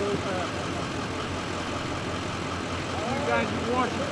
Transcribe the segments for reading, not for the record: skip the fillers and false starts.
really fast. You guys are watching.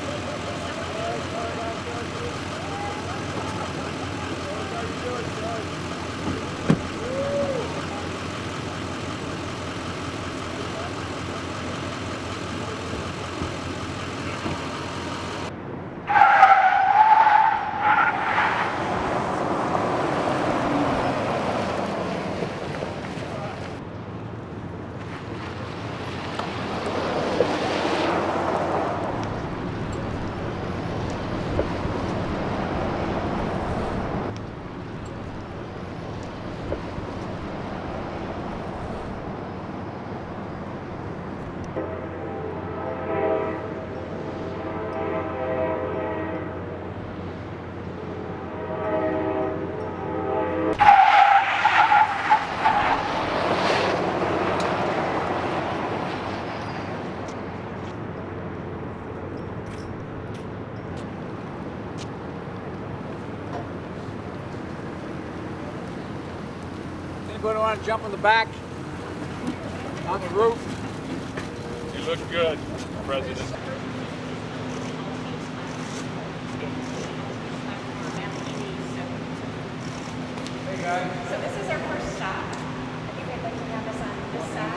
Anybody want to jump on the back? On the roof? You look good, President. Hey guys. So this is our first stop. I think I'd like to have us on this side.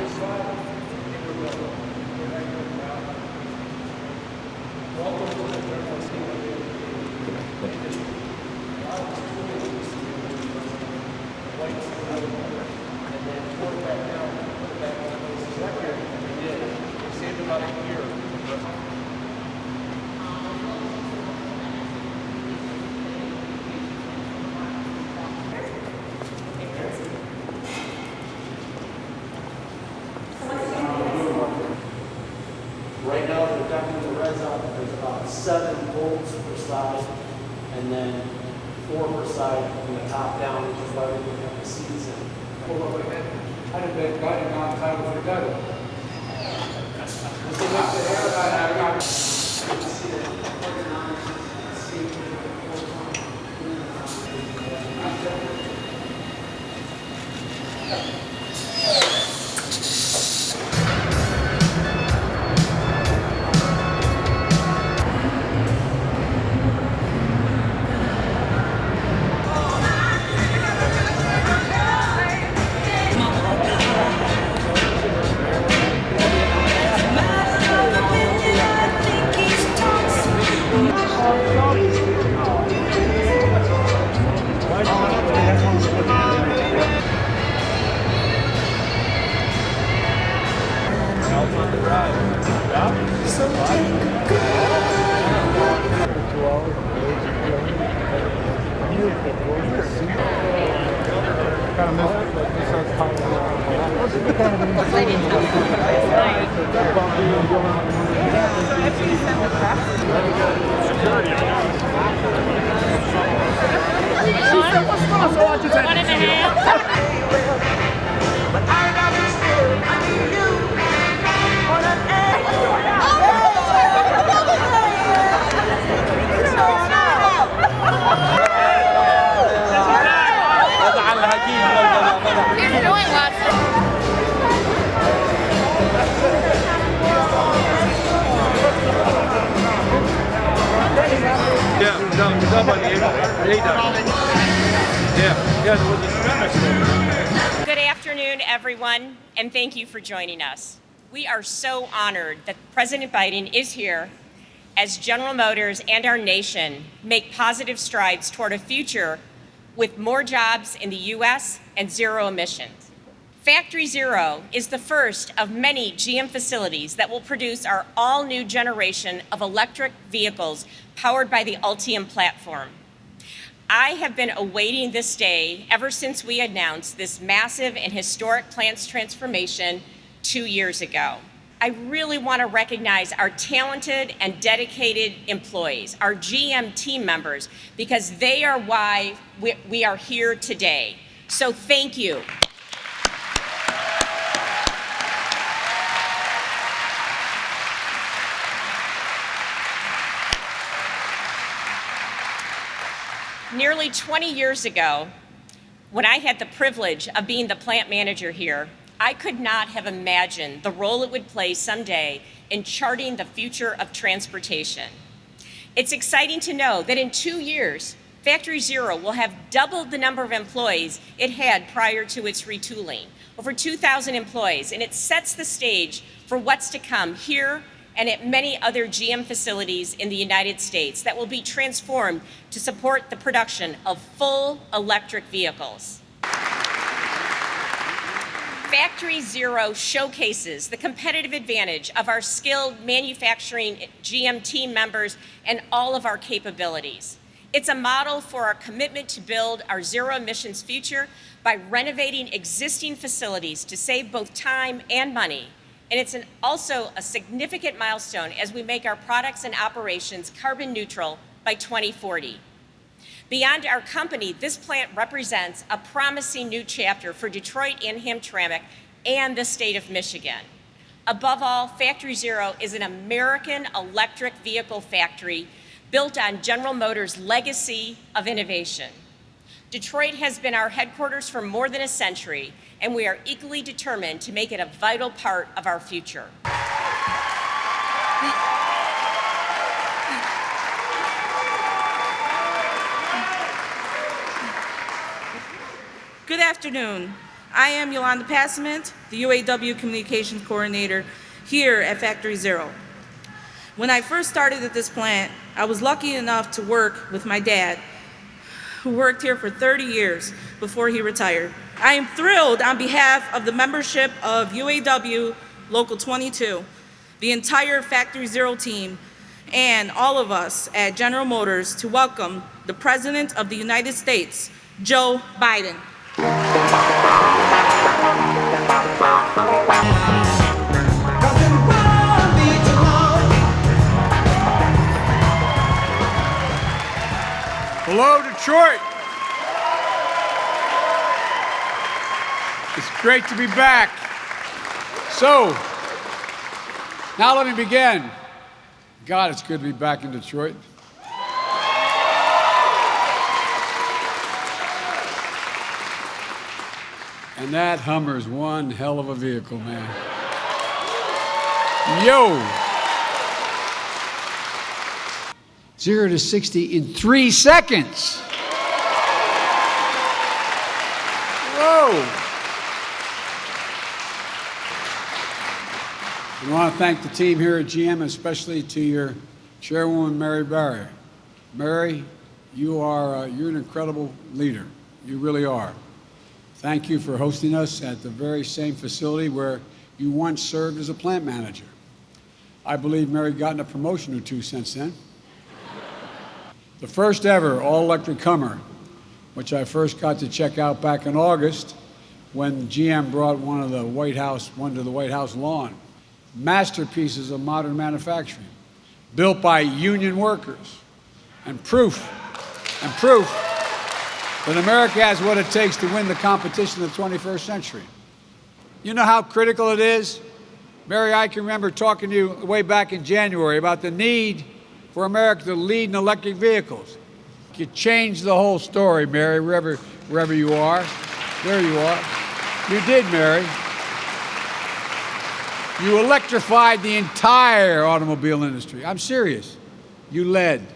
Right now, they're decking the res up. There's about 7 bolts per side, and then 4 per side from the top down, which is why we don't have the seats in. Hold on, wait. I didn't bet guiding on time with the gutter. Good afternoon, everyone, and thank you for joining us. We are so honored that President Biden is here as General Motors and our nation make positive strides toward a future with more jobs in the U.S. and zero emissions. Factory Zero is the first of many GM facilities that will produce our all-new generation of electric vehicles powered by the Ultium platform. I have been awaiting this day ever since we announced this massive and historic plant's transformation 2 years ago. I really want to recognize our talented and dedicated employees, our GM team members, because they are why we are here today. So thank you. Nearly 20 years ago, when I had the privilege of being the plant manager here, I could not have imagined the role it would play someday in charting the future of transportation. It's exciting to know that in 2 years, Factory Zero will have doubled the number of employees it had prior to its retooling, over 2,000 employees, and it sets the stage for what's to come here and at many other GM facilities in the United States that will be transformed to support the production of full electric vehicles. Factory Zero showcases the competitive advantage of our skilled manufacturing GM team members and all of our capabilities. It's a model for our commitment to build our zero emissions future by renovating existing facilities to save both time and money. And it's also a significant milestone as we make our products and operations carbon neutral by 2040. Beyond our company, this plant represents a promising new chapter for Detroit and Hamtramck and the state of Michigan. Above all, Factory Zero is an American electric vehicle factory built on General Motors' legacy of innovation. Detroit has been our headquarters for more than a century, and we are equally determined to make it a vital part of our future. Good afternoon. I am Yolanda Passament, the UAW Communications Coordinator here at Factory Zero. When I first started at this plant, I was lucky enough to work with my dad, who worked here for 30 years before he retired. I am thrilled on behalf of the membership of UAW Local 22, the entire Factory Zero team, and all of us at General Motors to welcome the President of the United States, Joe Biden. Hello, Detroit. It's great to be back. So, now let me begin. God, it's good to be back in Detroit. And that Hummer's one hell of a vehicle, man. Yo! 0 to 60 in 3 seconds. Whoa! I want to thank the team here at GM, especially to your chairwoman, Mary Barry. Mary, you're an incredible leader. You really are. Thank you for hosting us at the very same facility where you once served as a plant manager. I believe Mary gotten a promotion or two since then. The first ever all-electric Hummer, which I first got to check out back in August when GM brought one to the White House lawn. Masterpieces of modern manufacturing, built by union workers, and proof that America has what it takes to win the competition of the 21st century. You know how critical it is? Mary, I can remember talking to you way back in January about the need for America to lead in electric vehicles. You changed the whole story, Mary, wherever you are. There you are. You did, Mary. You electrified the entire automobile industry. I'm serious. You led,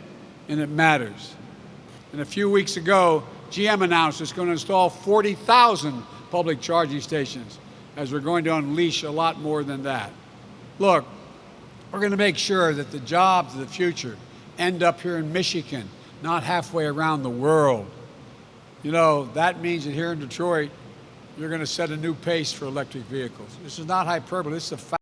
and it matters. And a few weeks ago, GM announced it's going to install 40,000 public charging stations, as we're going to unleash a lot more than that. Look, we're going to make sure that the jobs of the future end up here in Michigan, not halfway around the world. You know, that means that here in Detroit, you're going to set a new pace for electric vehicles. This is not hyperbole, this is a fact.